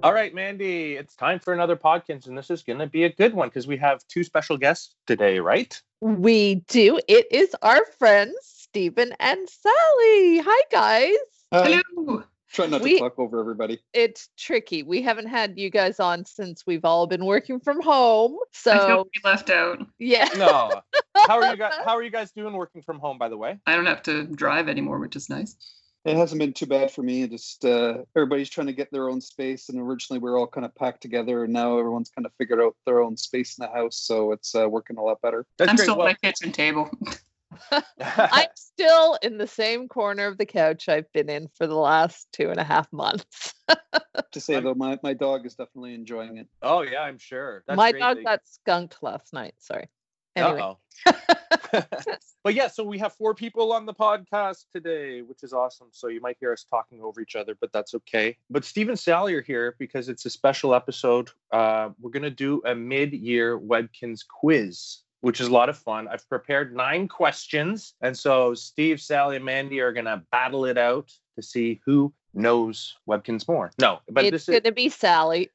All right, Mandy, it's time for another Podkinz, and this is going to be a good one because we have two special guests today, right? We do. It is our friends, Stephen and Sally. Hi, guys. Hello. Try not to talk over everybody. It's tricky. We haven't had you guys on since we've all been working from home. So I feel we left out. Yeah. No. How are you guys doing working from home, by the way? I don't have to drive anymore, which is nice. It hasn't been too bad for me. Just everybody's trying to get their own space, and originally we were all kind of packed together, and now everyone's kind of figured out their own space in the house, so it's working a lot better. I'm still at my kitchen table. I'm still in the same corner of the couch I've been in for the last 2.5 months. To say though, my dog is definitely enjoying it. Oh yeah, I'm sure. That's my dog got skunked last night. Sorry. Anyway. But yeah, so we have 4 people on the podcast today, which is awesome. So you might hear us talking over each other, but that's okay. But Steve and Sally are here because it's a special episode. We're going to do a mid-year Webkinz quiz, which is a lot of fun. I've prepared 9 questions. And so Steve, Sally, and Mandy are going to battle it out to see who knows Webkinz more. No, but it's going to be Sally.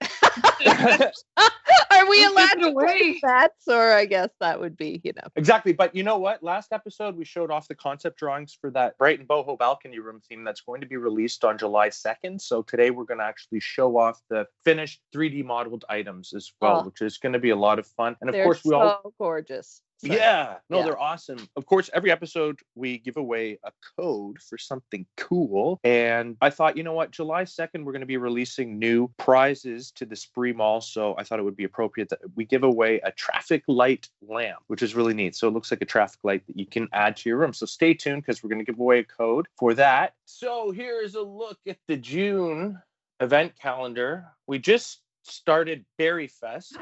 Are we allowed to play bets? Or I guess that would be, Exactly. But you know what? Last episode, we showed off the concept drawings for that Bright and Boho Balcony room theme that's going to be released on July 2nd. So today we're going to actually show off the finished 3D modeled items as well, which is going to be a lot of fun. And of course, we all gorgeous. So, they're awesome. Of course, every episode we give away a code for something cool. And I thought, you know what? July 2nd, we're going to be releasing new prizes to the Spree Mall. So I thought it would be appropriate that we give away a traffic light lamp, which is really neat. So it looks like a traffic light that you can add to your room. So stay tuned because we're going to give away a code for that. So here's a look at the June event calendar. We just started Berry Fest.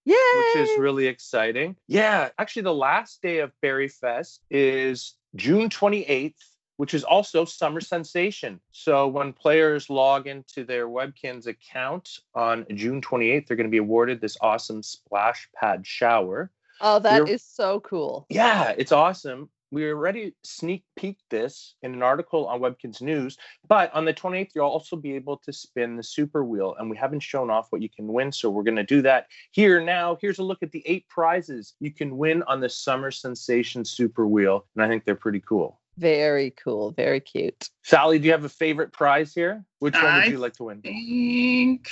Yay! Which is really exciting. Yeah, actually the last day of Berry Fest is June 28th, which is also Summer Sensation. So when players log into their Webkinz account on June 28th, they're going to be awarded this awesome splash pad shower. Oh, that is so cool. Yeah, it's awesome. We already sneak peeked this in an article on Webkinz News, but on the 28th, you'll also be able to spin the super wheel, and we haven't shown off what you can win, so we're going to do that here now. Here's a look at the 8 prizes you can win on the Summer Sensation super wheel, and I think they're pretty cool. Very cool. Very cute. Sally, do you have a favorite prize here? Which one would you like to win? I think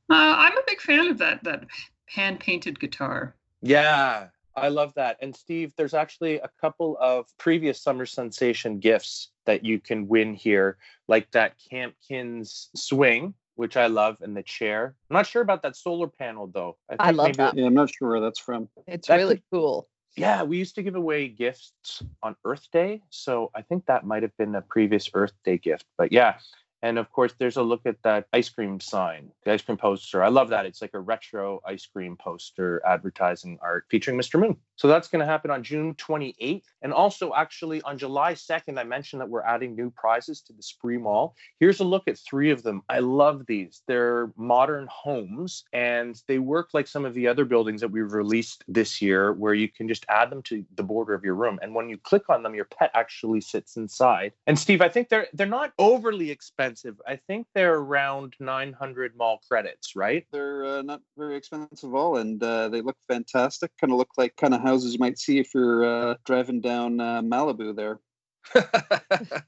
I'm a big fan of that hand-painted guitar. Yeah. I love that. And Steve, there's actually a couple of previous Summer Sensation gifts that you can win here, like that Campkins swing, which I love, and the chair. I'm not sure about that solar panel, though. I love that. Yeah, I'm not sure where that's from. It's really cool. Yeah, we used to give away gifts on Earth Day, so I think that might have been a previous Earth Day gift. But yeah. And of course, there's a look at that ice cream sign, the ice cream poster. I love that. It's like a retro ice cream poster advertising art featuring Mr. Moon. So that's going to happen on June 28th. And also actually on July 2nd, I mentioned that we're adding new prizes to the Spree Mall. Here's a look at 3 of them. I love these. They're modern homes, and they work like some of the other buildings that we've released this year, where you can just add them to the border of your room. And when you click on them, your pet actually sits inside. And Steve, I think they're not overly expensive. I think they're around 900 mall credits, right? They're not very expensive at all, and they look fantastic. Kind of look like kind of houses you might see if you're driving down Malibu there.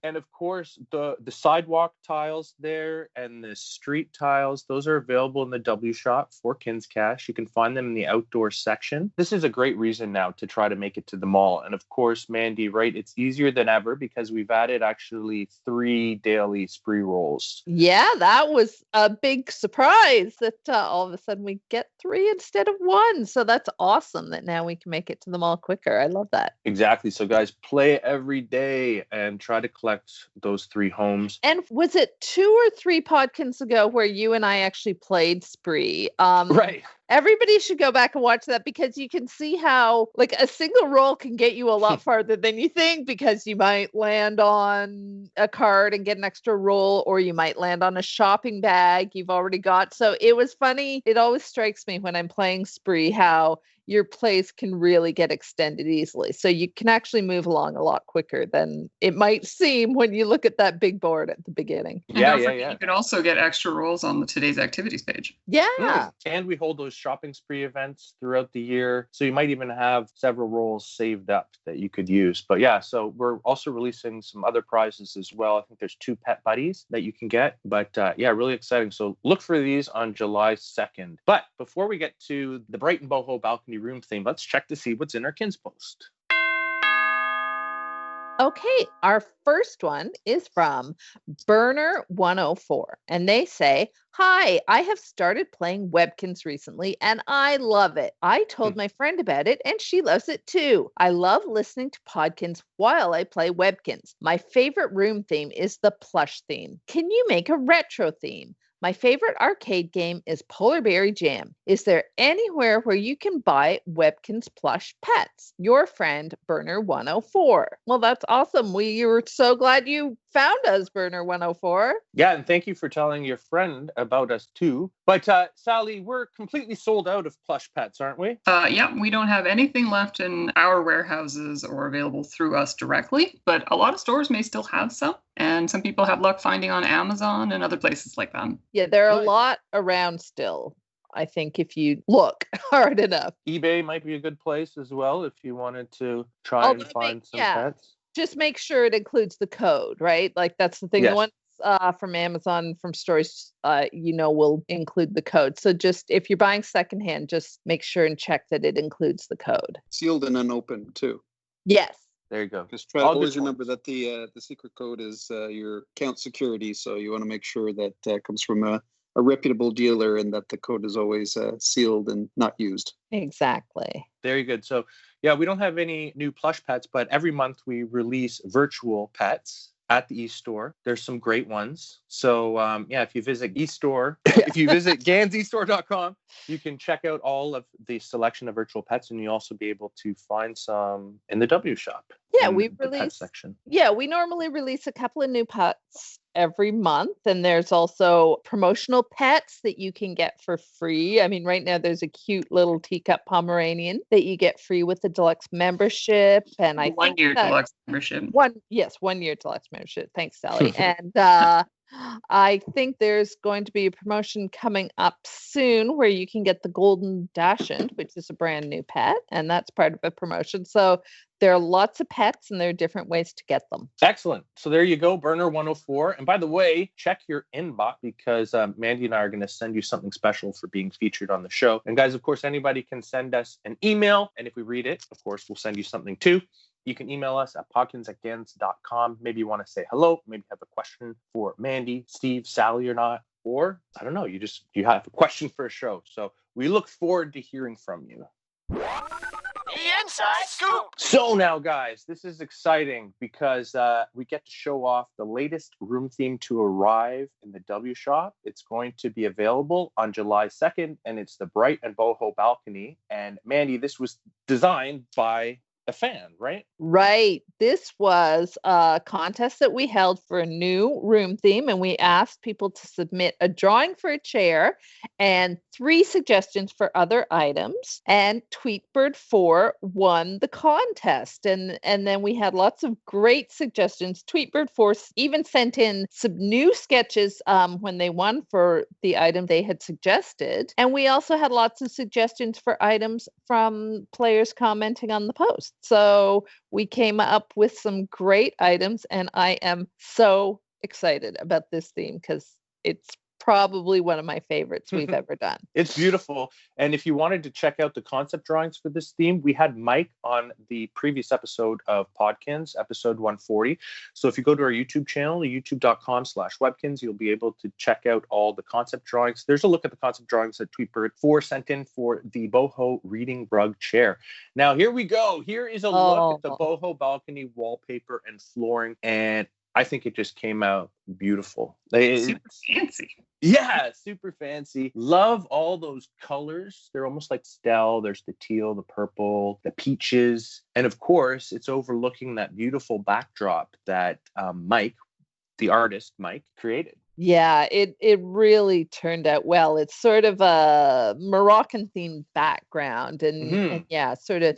And of course, the sidewalk tiles there and the street tiles, those are available in the W Shop for Kinz Cash. You can find them in the outdoor section. This is a great reason now to try to make it to the mall. And of course, Mandy, right, it's easier than ever because we've added actually 3 daily spree rolls. Yeah, that was a big surprise that all of a sudden we get 3 instead of 1. So that's awesome that now we can make it to the mall quicker. I love that. Exactly. So guys, play every day and try to collect those 3 homes. And was it 2 or 3 Podkinz ago where you and I actually played Spree? Right. Everybody should go back and watch that because you can see how like a single roll can get you a lot farther than you think, because you might land on a card and get an extra roll, or you might land on a shopping bag you've already got. So it was funny. It always strikes me when I'm playing Spree how your plays can really get extended easily. So you can actually move along a lot quicker than it might seem when you look at that big board at the beginning. And don't forget, you can also get extra rolls on the today's activities page. Yeah. And we hold those shopping spree events throughout the year. So you might even have several rolls saved up that you could use. But yeah, so we're also releasing some other prizes as well. I think there's 2 pet buddies that you can get. But yeah, really exciting. So look for these on July 2nd. But before we get to the Bright and Boho Balcony room theme, let's check to see what's in our Kinz post. Okay, our first one is from Burner104, and they say, "Hi, I have started playing Webkinz recently, and I love it. I told my friend about it, and she loves it too. I love listening to Podkinz while I play Webkinz. My favorite room theme is the plush theme. Can you make a retro theme? My favorite arcade game is Polar Berry Jam. Is there anywhere where you can buy Webkinz plush pets? Your friend, Burner104. Well, that's awesome. We were so glad you found us, Burner104. Yeah, and thank you for telling your friend about us too. But Sally, we're completely sold out of plush pets, aren't we? Yeah, we don't have anything left in our warehouses or available through us directly, but a lot of stores may still have some. And some people have luck finding on Amazon and other places like that. Yeah, there are a lot around still, I think, if you look hard enough. eBay might be a good place as well if you wanted to try and find some pets. Just make sure it includes the code, right? Like that's the thing. Yes. The ones from Amazon, from stores, will include the code. So just if you're buying secondhand, just make sure and check that it includes the code. Sealed and unopened too. Yes. There you go. Because always remember that the secret code is your account security. So you want to make sure that comes from a reputable dealer and that the code is always sealed and not used. Exactly. Very good. So yeah, we don't have any new plush pets, but every month we release virtual pets at the eStore. There's some great ones. So yeah, if you visit eStore, if you visit gansestore.com, you can check out all of the selection of virtual pets, and you'll also be able to find some in the W shop. Yeah, we release section. Yeah, we normally release a couple of new pets every month, and there's also promotional pets that you can get for free. I mean, right now there's a cute little teacup Pomeranian that you get free with the deluxe membership, and I 1 year deluxe membership. 1 year deluxe membership. Thanks, Sally. And I think there's going to be a promotion coming up soon where you can get the Golden Dachshund, which is a brand new pet, and that's part of a promotion. So there are lots of pets, and there are different ways to get them. Excellent. So there you go, Burner104. And by the way, check your inbox because Mandy and I are going to send you something special for being featured on the show. And guys, of course, anybody can send us an email. And if we read it, of course, we'll send you something too. You can email us at podkinz@gans.com. Maybe you want to say hello. Maybe you have a question for Mandy, Steve, Sally, or not. Or, I don't know, you have a question for a show. So we look forward to hearing from you. The Inside Scoop! So now, guys, this is exciting because we get to show off the latest room theme to arrive in the W shop. It's going to be available on July 2nd, and it's the Bright and Boho Balcony. And Mandy, this was designed by a fan, right? Right. This was a contest that we held for a new room theme, and we asked people to submit a drawing for a chair and 3 suggestions for other items, and Tweetbird4 won the contest. And then we had lots of great suggestions. Tweetbird4 even sent in some new sketches when they won for the item they had suggested. And we also had lots of suggestions for items from players commenting on the post. So we came up with some great items, and I am so excited about this theme because it's probably one of my favorites we've ever done. It's beautiful. And if you wanted to check out the concept drawings for this theme, we had Mike on the previous episode of Podkinz, episode 140. So if you go to our YouTube channel, youtube.com/Webkinz, you'll be able to check out all the concept drawings. There's a look at the concept drawings that Tweetbird4 sent in for the Boho reading rug chair. Now, here we go. Here is a look at the Boho balcony wallpaper and flooring. And I think it just came out beautiful. Super fancy. Yeah, super fancy. Love all those colors. They're almost like Stell. There's the teal, the purple, the peaches. And of course, it's overlooking that beautiful backdrop that Mike, the artist Mike, created. Yeah, it really turned out well. It's sort of a Moroccan themed background and yeah, sort of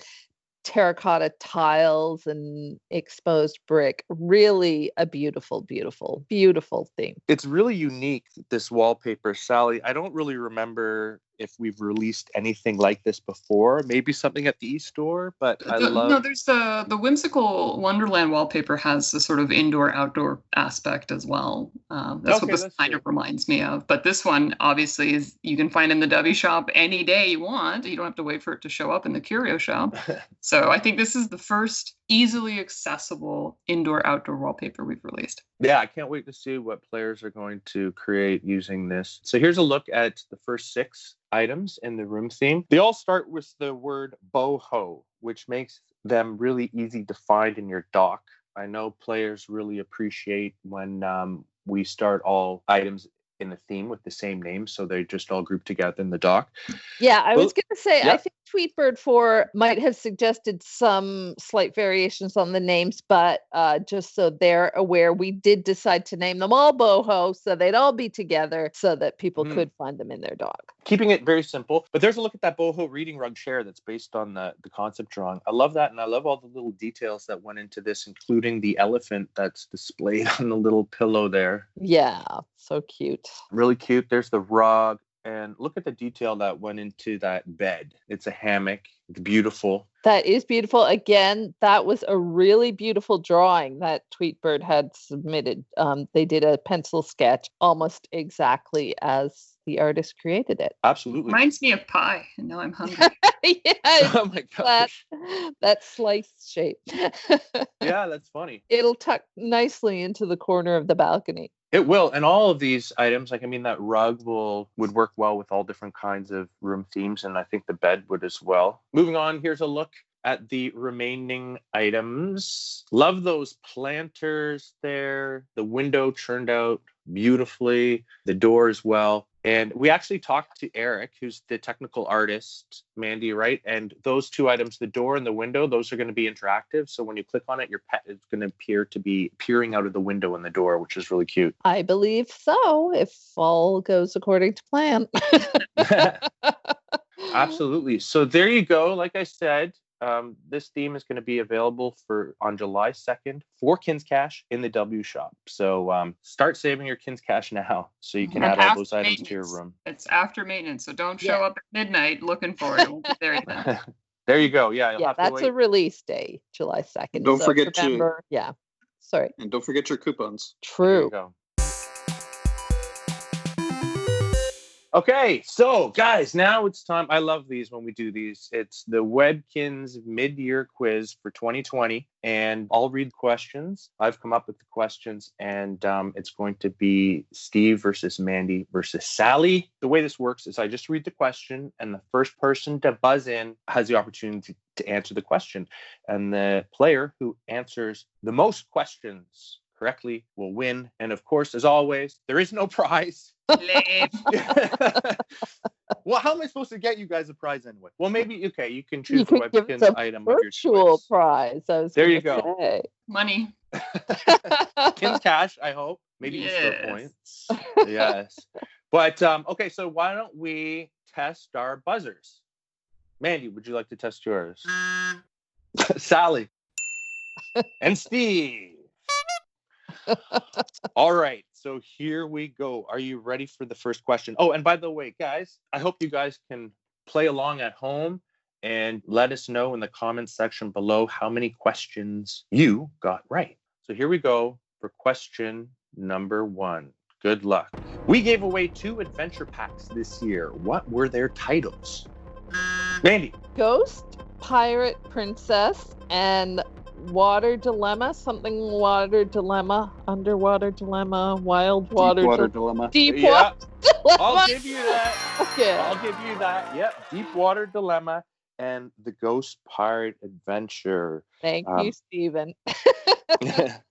terracotta tiles and exposed brick. Really a beautiful, beautiful, beautiful theme. It's really unique, this wallpaper, Sally. I don't really remember if we've released anything like this before. Maybe something at the e-store, but No, there's the whimsical Wonderland wallpaper has a sort of indoor-outdoor aspect as well. That's what this kind of reminds me of. But this one, obviously, is you can find in the W shop any day you want. You don't have to wait for it to show up in the curio shop. So I think this is the first easily accessible indoor-outdoor wallpaper we've released. Yeah, I can't wait to see what players are going to create using this. So here's a look at the first 6 items in the room theme. They all start with the word boho, which makes them really easy to find in your dock. I know players really appreciate when we start all items in the theme with the same name, so they just all group together in the dock. Yeah, I was going to say, I think Tweetbird 4 might have suggested some slight variations on the names, but just so they're aware, we did decide to name them all boho, so they'd all be together so that people could find them in their dock. Keeping it very simple, but there's a look at that boho reading rug chair that's based on the concept drawing. I love that, and I love all the little details that went into this, including the elephant that's displayed on the little pillow there. Yeah, so cute. Really cute. There's the rug. And look at the detail that went into that bed. It's a hammock. It's beautiful. That is beautiful. Again, that was a really beautiful drawing that Tweetbird had submitted. They did a pencil sketch almost exactly as the artist created it. Absolutely. Reminds me of pie, and now I'm hungry. Yeah, oh my gosh. That slice shape. Yeah, that's funny. It'll tuck nicely into the corner of the balcony. It will. And all of these items, that rug would work well with all different kinds of room themes. And I think the bed would as well. Moving on, here's a look at the remaining items. Love those planters there. The window turned out beautifully. The door as well. And we actually talked to Eric, who's the technical artist, Mandy, right? And those 2 items, the door and the window, those are going to be interactive. So when you click on it, your pet is going to appear to be peering out of the window in the door, which is really cute. I believe so, if all goes according to plan. Absolutely. So there you go. Like I said, this theme is going to be available on July 2nd for Kinz Cash in the W shop. So start saving your Kinz Cash now so you can add all those items to your room. It's after maintenance, so don't show up at midnight looking for it. It won't be there yet. There you go. Yeah, you'll have that's to wait. a release day, July 2nd. Don't forget November. Yeah. Sorry. And don't forget your coupons. There you True. go. Okay, so guys, now it's time. I love these when we do these. It's the Webkinz mid-year quiz for 2020, and I'll read questions. I've come up with the questions, and it's going to be Steve versus Mandy versus Sally. The way this works is I just read the question, and the first person to buzz in has the opportunity to answer the question, and the player who answers the most questions correctly will win. And of course, as always, there is no prize. Lame. Well, how am I supposed to get you guys a prize anyway? Well, maybe, okay, you can choose the Webkinz item of your virtual choice. prize. There you go. Say. Money. Kinz Cash, I hope. Maybe e-store points. Yes. But, okay, so why don't we test our buzzers? Mandy, would you like to test yours? Sally. And Steve. All right, so here we go. Are you ready for the first question? Oh, and by the way, guys, I hope you guys can play along at home and let us know in the comments section below how many questions you got right. So here we go for question number 1. Good luck. We gave away 2 adventure packs this year. What were their titles? Mandy. Ghost, Pirate, Princess, and Water Dilemma, something water dilemma, underwater dilemma, wild water, Deep water dilemma. Deep Yeah, water dilemma. I'll give you that. Okay. I'll give you that. Yep, Deep Water Dilemma and the Ghost Pirate Adventure. Thank you, Stephen.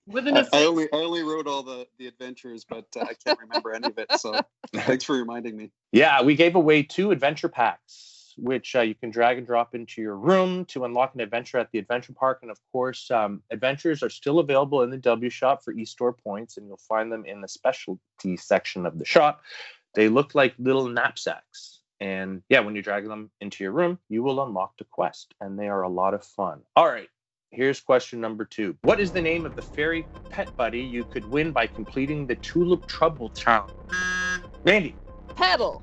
With an I only wrote all the adventures, but I can't remember any of it. So thanks for reminding me. Yeah, we gave away 2 adventure packs. which you can drag and drop into your room to unlock an adventure at the adventure park. And of course, adventures are still available in the W shop for eStore points, and you'll find them in the specialty section of the shop. They look like little knapsacks. And yeah, when you drag them into your room, you will unlock the quest, and they are a lot of fun. All right. Here's question number 2. What is the name of the fairy pet buddy you could win by completing the Tulip Trouble Challenge? Mandy. Petal.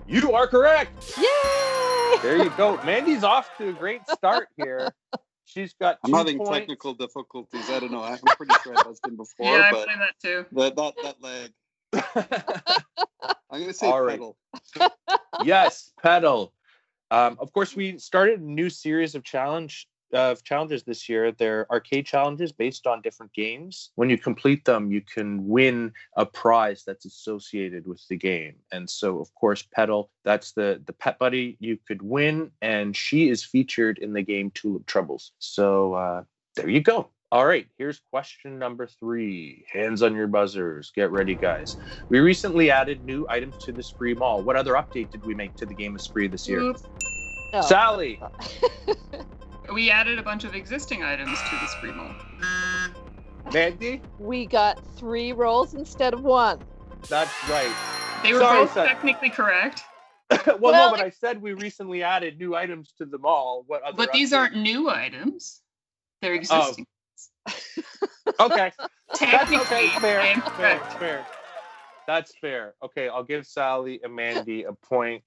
You are correct. Yay! There you go. Mandy's off to a great start here. She's got 2 I'm having points. technical difficulties. I don't know. I'm pretty sure I've been before, Yeah, but I find that too. that leg. I'm going to say All right. pedal. Yes, Petal. Of course, we started a new series of challenges this year. They're arcade challenges based on different games. When you complete them, you can win a prize that's associated with the game. And so, of course, Petal, that's the pet buddy you could win, and she is featured in the game Tulip Troubles. So there you go. All right, here's question number 3. Hands on your buzzers. Get ready, guys. We recently added new items to the Spree Mall. What other update did we make to the game of Spree this year? Oops. Oh. Sally. We added a bunch of existing items to the Spree Mall. Mandy? We got 3 rolls instead of 1. That's right. They were Sorry, both sorry. technically correct, No, Well, but I said we recently added new items to the mall. What other but these updates? aren't new items. They're existing. Okay. Technically, That's okay. I Fair, am fair, correct. fair. That's fair. Okay, I'll give Sally and Mandy a point.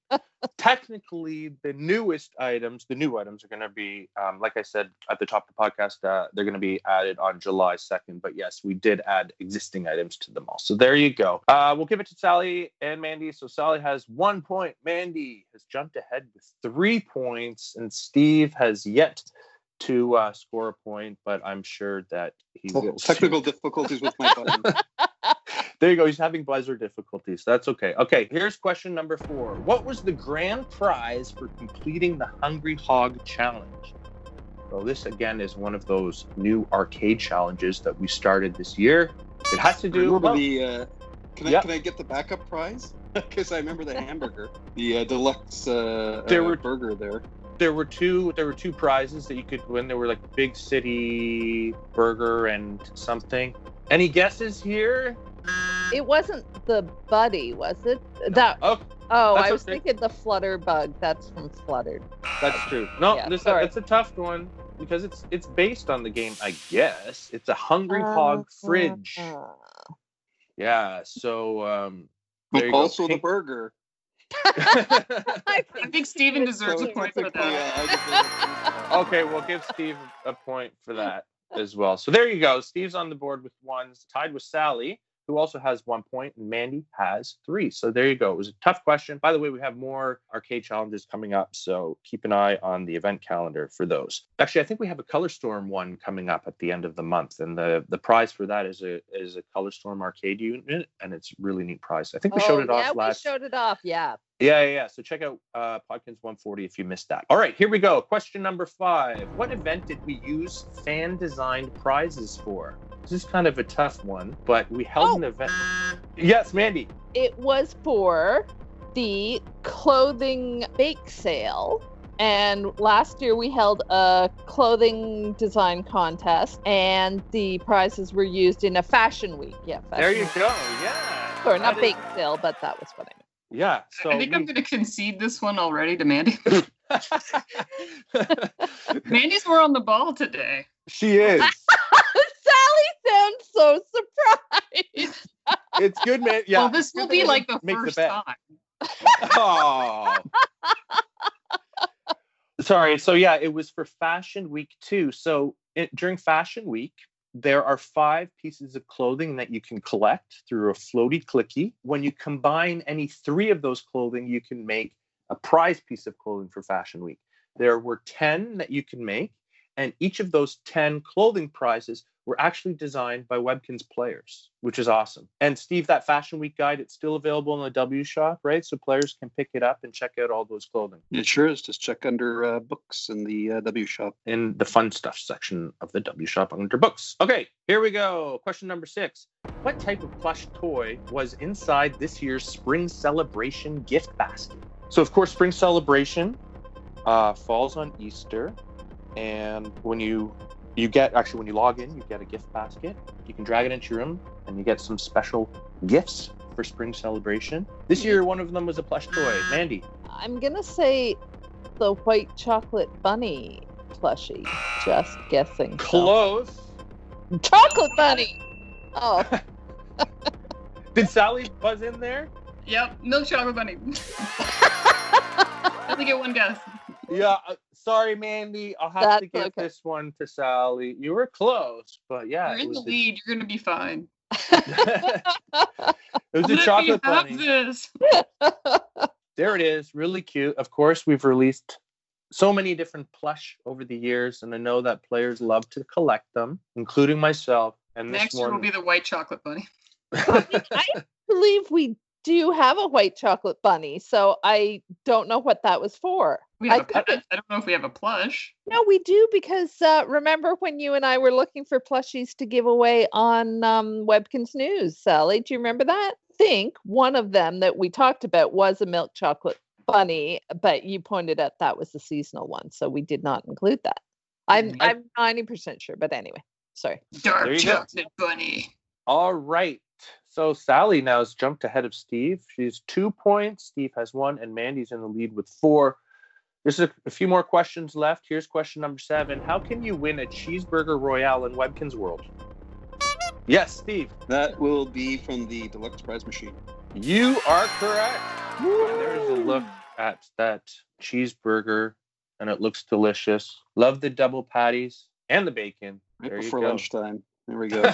Technically, the new items are going to be, like I said at the top of the podcast, they're going to be added on July 2nd. But yes, we did add existing items to them all. So there you go. We'll give it to Sally and Mandy. So Sally has 1 point. Mandy has jumped ahead with 3 points. And Steve has yet to score a point, but I'm sure that he will. Technical difficulties with my button. There you go. He's having buzzer difficulties. That's okay. Okay, here's question number 4. What was the grand prize for completing the Hungry Hog Challenge? So this, again, is one of those new arcade challenges that we started this year. It has to do... Normally, can Yep. I get the backup prize? Because I remember the hamburger, the deluxe burger there. There were two prizes that you could win. There were like Big City Burger and something. Any guesses here? It wasn't the buddy, was it? Oh, Oh, that's I was okay. thinking the Flutter Bug. That's from Fluttered. that's true. No, Yeah, it's sorry. a tough one because it's based on the game, I guess. It's a Hungry Hog fridge. Yeah, so there you go. Also the burger. I think Steven deserves a point for that. Okay, we'll give Steve a point for that as well. So there you go. Steve's on the board with 1, tied with Sally, who also has 1 point, and Mandy has 3. So there you go. It was a tough question. By the way, we have more arcade challenges coming up, so keep an eye on the event calendar for those. Actually, I think we have a Color Storm one coming up at the end of the month, and the prize for that is a Color Storm arcade unit, and it's a really neat prize. I think we showed it off last. Yeah, we showed it off. Yeah. Yeah. So check out Podkinz 140 if you missed that. All right, here we go. Question number 5. What event did we use fan-designed prizes for? This is kind of a tough one, but we held an event. Yes, Mandy. It was for the clothing bake sale. And last year we held a clothing design contest, and the prizes were used in a fashion week. Yeah, fashion There you week. go. Yeah. Sorry, not That bake sale, but that was what I meant. Yeah. So I think I'm going to concede this one already to Mandy. Mandy's more on the ball today. She is. Sally sounds so surprised. It's good, man. Yeah. Well, this will be like the Make the first bet. time. Oh. Sorry. So yeah, it was for Fashion Week 2. So during Fashion Week, there are 5 pieces of clothing that you can collect through a floaty clicky. When you combine any 3 of those clothing, you can make a prize piece of clothing for Fashion Week. There were 10 that you can make, and each of those 10 clothing prizes were actually designed by Webkinz players, which is awesome. And Steve, that Fashion Week guide, it's still available in the W shop, right? So players can pick it up and check out all those clothing. It sure is. Just check under books in the W shop. In the fun stuff section of the W shop under books. Okay, here we go. Question number 6. What type of plush toy was inside this year's Spring Celebration gift basket? So, of course, Spring Celebration falls on Easter, and when you log in, you get a gift basket. You can drag it into your room, and you get some special gifts for spring celebration. This year, one of them was a plush toy. Mandy. I'm gonna say the white chocolate bunny plushie. Just guessing. Close. Chocolate bunny. Oh. Did Sally buzz in there? Yep, milk chocolate bunny. Only get one guess. Yeah, sorry, Mandy. I'll have to give this one to Sally. You were close, but yeah. You're in the lead. You're going to be fine. It was a chocolate bunny. This. There it is. Really cute. Of course, we've released so many different plush over the years, and I know that players love to collect them, including myself. And next year will be the white chocolate bunny. I believe we do have a white chocolate bunny, so I don't know what that was for. I don't know if we have a plush. No, we do, because remember when you and I were looking for plushies to give away on Webkinz News, Sally? Do you remember that? I think one of them that we talked about was a milk chocolate bunny, but you pointed out that was the seasonal one, so we did not include that. I'm 90% sure, but anyway, sorry. Dark chocolate bunny. All right. So Sally now has jumped ahead of Steve. She's 2 points. Steve has 1, and Mandy's in the lead with 4. There's a few more questions left. Here's question number 7. How can you win a cheeseburger royale in Webkinz World? Yes, Steve. That will be from the deluxe prize machine. You are correct. And there's a look at that cheeseburger, and it looks delicious. Love the double patties and the bacon. Right there before you go. lunchtime. There we go.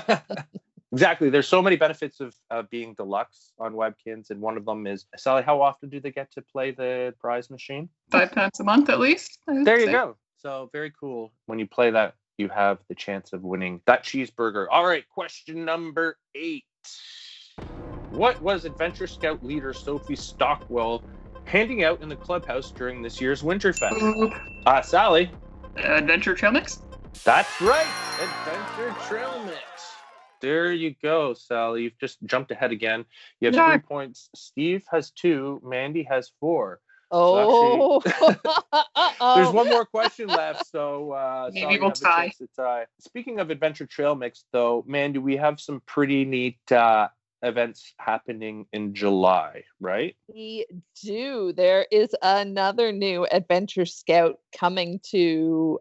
Exactly. There's so many benefits of being deluxe on Webkinz, and one of them is, Sally, how often do they get to play the prize machine? 5 times a month at least. There you go. So very cool. When you play that, you have the chance of winning that cheeseburger. All right, question number 8. What was Adventure Scout leader Sophie Stockwell handing out in the clubhouse during this year's Winterfest? Sally? Adventure Trail Mix? That's right. Adventure Trail Mix. There you go, Sally. You've just jumped ahead again. You have 3 points. Steve has 2. Mandy has 4. Oh. So actually, there's one more question left, so maybe we'll tie. Speaking of Adventure Trail Mix, though, Mandy, we have some pretty neat events happening in July, right? We do. There is another new Adventure Scout coming to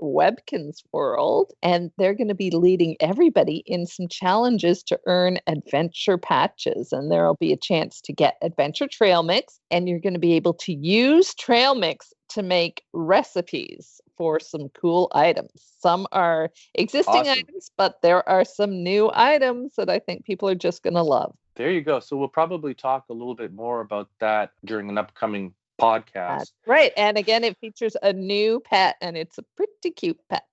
Webkinz World, and they're going to be leading everybody in some challenges to earn adventure patches, and there'll be a chance to get Adventure Trail Mix, and you're going to be able to use Trail Mix to make recipes for some cool items. Some are existing items, but there are some new items that I think people are just going to love. There you go. So we'll probably talk a little bit more about that during an upcoming podcast. That's right. And again, it features a new pet, and it's a pretty cute pet.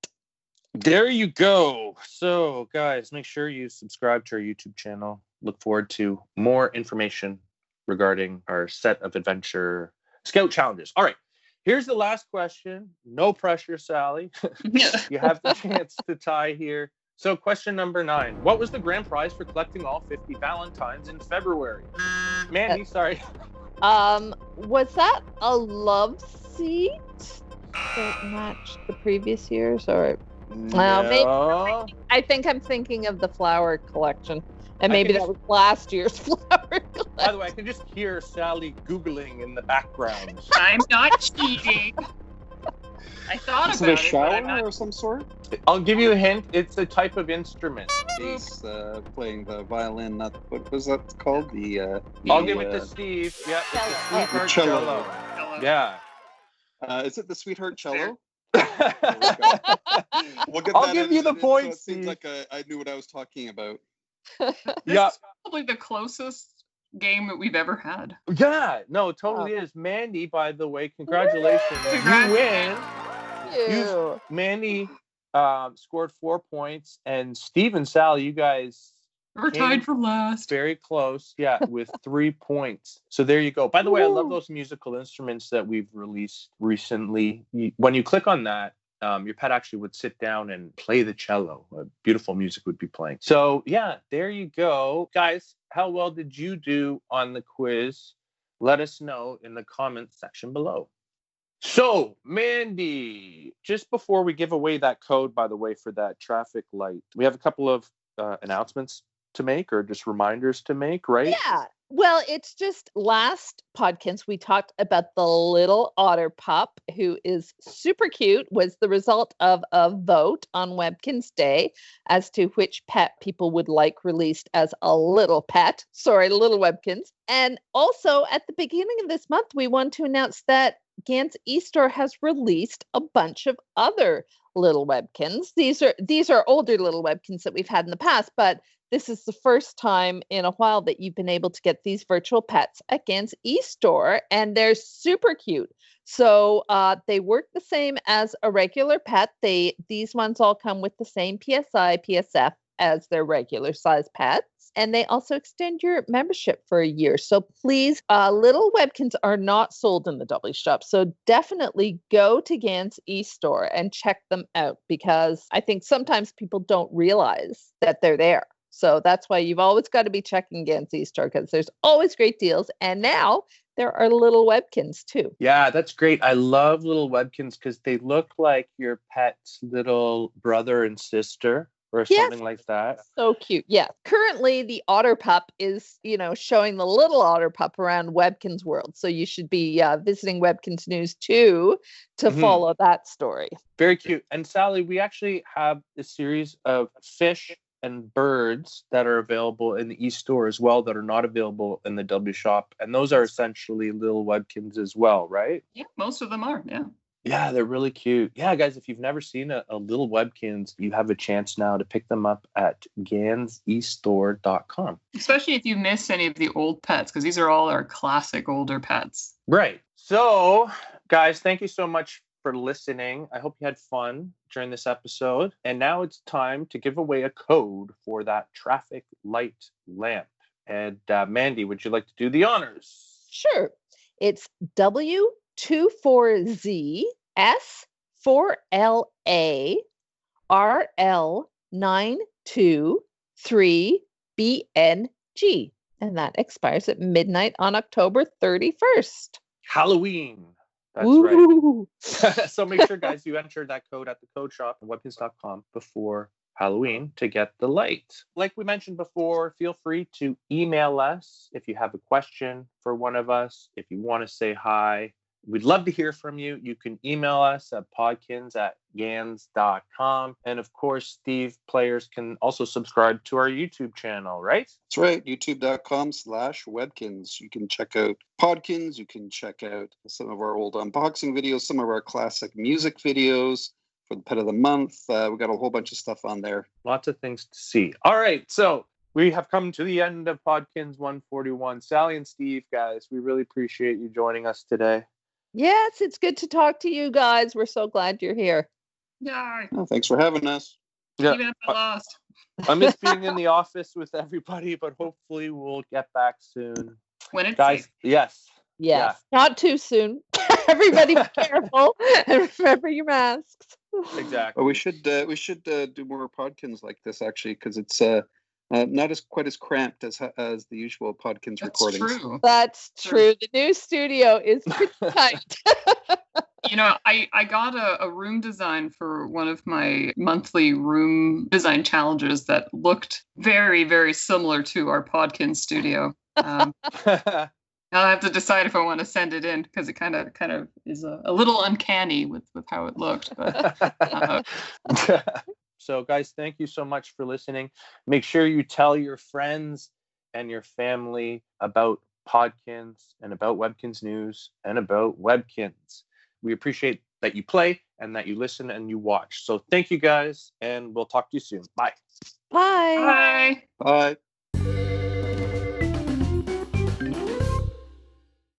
There you go. So, guys, make sure you subscribe to our YouTube channel. Look forward to more information regarding our set of Adventure Scout challenges. All right. Here's the last question. No pressure, Sally. You have the chance to tie here. So question number 9. What was the grand prize for collecting all 50 Valentines in February? Mandy, sorry. Was that a love seat that matched the previous years? Or no. Maybe, I think I'm thinking of the flower collection. And maybe that was last year's flower collection. By the way, I can just hear Sally Googling in the background. I'm not cheating. I thought about it. Is it a shower of some sort? I'll give you a hint. It's a type of instrument. He's playing the violin. What was that called? I'll give it to Steve. Yeah, it's the Sweetheart Cello. Yeah. Is it the Sweetheart Cello? I'll give you the point, so it seems like I knew what I was talking about. Yeah, is probably the closest game that we've ever had. Yeah, no, it totally is. Mandy, by the way, congratulations. You win. Mandy scored 4 points, and Steve and Sally, you guys we're tied for last. Very close, yeah, with 3 points. So there you go. By the way, I love those musical instruments that we've released recently. When you click on that, your pet actually would sit down and play the cello. Beautiful music would be playing. So yeah, there you go. Guys, how well did you do on the quiz? Let us know in the comments section below. So, Mandy, just before we give away that code, by the way, for that traffic light, we have a couple of announcements to make or just reminders to make, right? Yeah. Well, it's just last Podkinz, we talked about the little otter pup who is super cute, was the result of a vote on Webkinz Day as to which pet people would like released as a little pet. Sorry, little Webkinz. And also at the beginning of this month, we want to announce that Gans eStore has released a bunch of other little Webkinz. These are older little Webkinz that we've had in the past, but this is the first time in a while that you've been able to get these virtual pets at Gans eStore, and they're super cute. So they work the same as a regular pet. These ones all come with the same PSI, PSF as their regular size pets. And they also extend your membership for a year. So please, little Webkinz are not sold in the W shop. So definitely go to Gans eStore and check them out, because I think sometimes people don't realize that they're there. So that's why you've always got to be checking Gans eStore, because there's always great deals. And now there are little Webkinz too. Yeah, that's great. I love little Webkinz because they look like your pet's little brother and sister or something like that. So cute. Yeah. Currently, the otter pup is, showing the little otter pup around Webkinz World. So you should be visiting Webkinz News too to follow that story. Very cute. And Sally, we actually have a series of fish and birds that are available in the eStore as well that are not available in the W shop. And those are essentially little Webkinz as well, right? Yeah, most of them are. Yeah. Yeah, they're really cute. Yeah, guys, if you've never seen a little Webkinz, you have a chance now to pick them up at gansestore.com. Especially if you miss any of the old pets, because these are all our classic older pets. Right. So, guys, thank you so much for listening. I hope you had fun during this episode. And now it's time to give away a code for that traffic light lamp. And Mandy, would you like to do the honors? Sure. It's W24Z S4LA RL923BNG. And that expires at midnight on October 31st. Halloween. That's Ooh. right. So make sure, guys, you enter that code at the code shop at webkinz.com before Halloween to get the light. Like we mentioned before, feel free to email us if you have a question for one of us, if you want to say hi. We'd love to hear from you. You can email us at podkinz@gans.com. And of course, Steve, players can also subscribe to our YouTube channel, right? That's right. YouTube.com/Webkinz. You can check out Podkinz. You can check out some of our old unboxing videos, some of our classic music videos for the Pet of the Month. We got a whole bunch of stuff on there. Lots of things to see. All right. So we have come to the end of Podkinz 141. Sally and Steve, guys, we really appreciate you joining us today. Yes, it's good to talk to you guys. We're so glad you're here. Yay. Oh, thanks for having us. Yeah. Even if I lost. I miss being in the office with everybody, but hopefully we'll get back soon. When it's Guys, safe. yes. Yes, not too soon. Everybody be careful and remember your masks. Exactly. Well, we should do more Podkinz like this, actually, because it's not quite as cramped as the usual Podkinz recordings. True. That's true. The new studio is pretty tight. I got a room design for one of my monthly room design challenges that looked very, very similar to our Podkinz studio. Now I have to decide if I want to send it in, because it kind of is a little uncanny with how it looked. But So, guys, thank you so much for listening. Make sure you tell your friends and your family about Podkinz and about Webkinz News and about Webkinz. We appreciate that you play and that you listen and you watch. So thank you, guys, and we'll talk to you soon. Bye. Bye. bye. Bye.